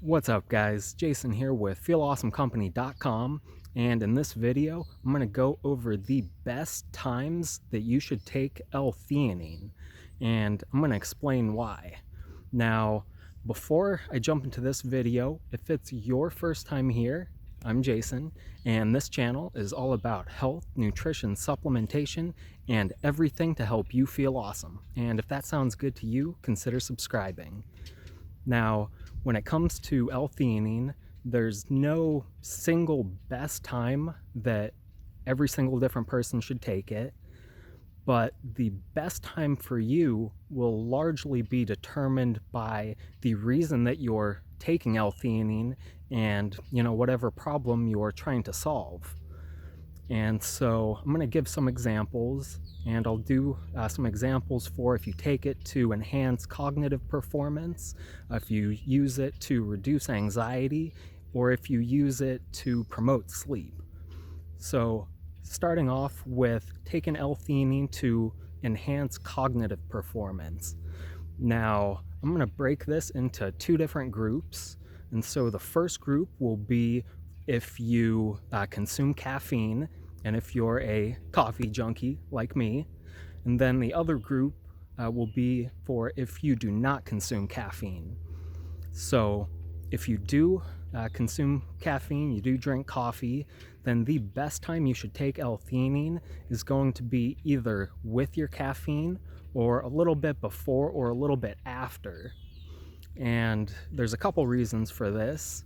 What's up guys, Jason here with feelawesomecompany.com, and in this video I'm going to go over the best times that you should take L-Theanine, and I'm going to explain why. Now, before I jump into this video, if it's your first time here, I'm Jason, and this channel is all about health, nutrition, supplementation, and everything to help you feel awesome. And if that sounds good to you, consider subscribing. Now, when it comes to L-Theanine, there's no single best time that every single different person should take it, but the best time for you will largely be determined by the reason that you're taking L-Theanine and, whatever problem you're trying to solve. And so I'm going to give some examples, and I'll do some examples for if you take it to enhance cognitive performance, if you use it to reduce anxiety, or if you use it to promote sleep. So starting off with taking L-Theanine to enhance cognitive performance. Now, I'm going to break this into two different groups. And so the first group will be if you consume caffeine, and if you're a coffee junkie like me. And then the other group will be for if you do not consume caffeine. So if you do consume caffeine, you do drink coffee, then the best time you should take L-Theanine is going to be either with your caffeine or a little bit before or a little bit after. And there's a couple reasons for this.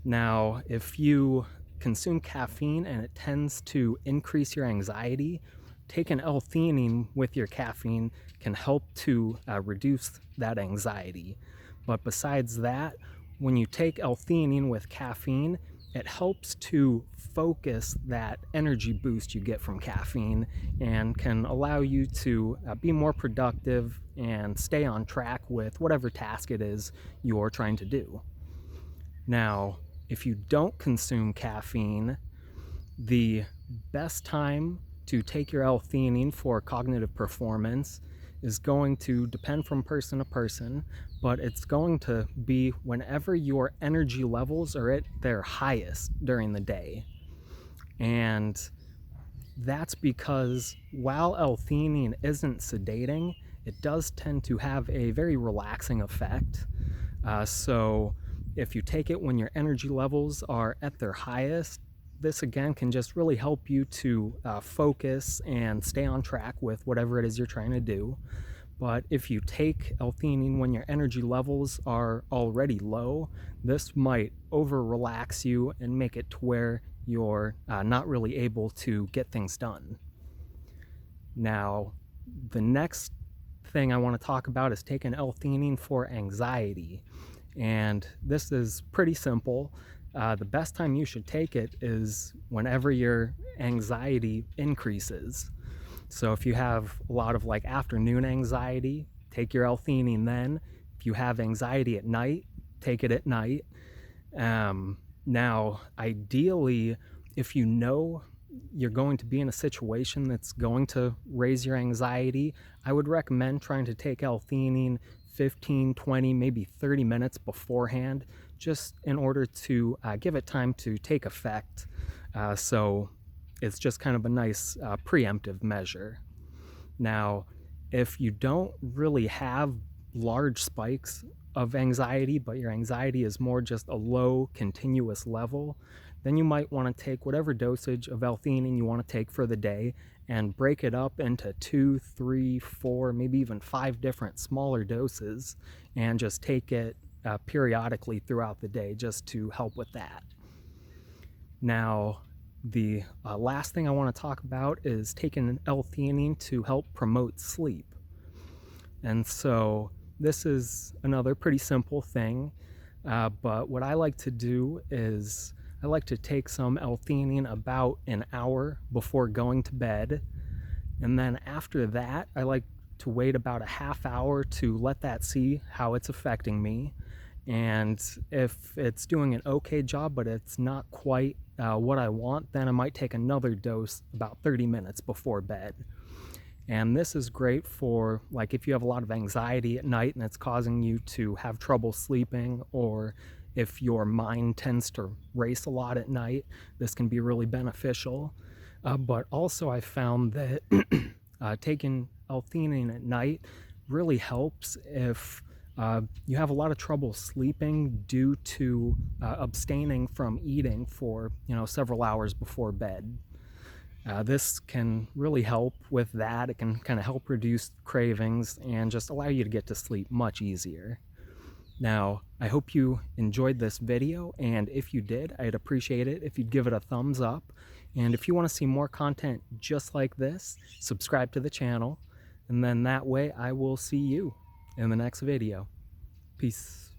Now, if you consume caffeine and it tends to increase your anxiety, taking L-Theanine with your caffeine can help to reduce that anxiety. But besides that, when you take L-Theanine with caffeine, it helps to focus that energy boost you get from caffeine and can allow you to be more productive and stay on track with whatever task it is you're trying to do. Now, if you don't consume caffeine, the best time to take your L-Theanine for cognitive performance is going to depend from person to person, but it's going to be whenever your energy levels are at their highest during the day. And that's because while L-Theanine isn't sedating, it does tend to have a very relaxing effect. So if you take it when your energy levels are at their highest, this again can just really help you to focus and stay on track with whatever it is you're trying to do. But if you take L-Theanine when your energy levels are already low, this might over-relax you and make it to where you're not really able to get things done. Now, the next thing I want to talk about is taking L-Theanine for anxiety. And this is pretty simple. The best time you should take it is whenever your anxiety increases. So if you have a lot of afternoon anxiety, take your L-Theanine then. If you have anxiety at night, take it at night. Now, ideally, if you know you're going to be in a situation that's going to raise your anxiety, I would recommend trying to take L-Theanine 15, 20, maybe 30 minutes beforehand, just in order to give it time to take effect. So it's just kind of a nice preemptive measure. Now, if you don't really have large spikes of anxiety, but your anxiety is more just a low continuous level, then you might want to take whatever dosage of L-Theanine you want to take for the day and break it up into 2, 3, 4, maybe even 5 different smaller doses, and just take it periodically throughout the day just to help with that. Now, the last thing I want to talk about is taking L-Theanine to help promote sleep. And so this is another pretty simple thing, but what I like to do is I like to take some L-Theanine about an hour before going to bed, and then after that I like to wait about a half hour to let that see how it's affecting me. And if it's doing an okay job but it's not quite what I want, then I might take another dose about 30 minutes before bed. And this is great for if you have a lot of anxiety at night and it's causing you to have trouble sleeping, or if your mind tends to race a lot at night, this can be really beneficial. But also I found that taking L-Theanine at night really helps if you have a lot of trouble sleeping due to abstaining from eating for several hours before bed. This can really help with that. It can kind of help reduce cravings and just allow you to get to sleep much easier. Now, I hope you enjoyed this video, and if you did, I'd appreciate it if you'd give it a thumbs up. And if you want to see more content just like this, subscribe to the channel, and then that way I will see you in the next video. Peace.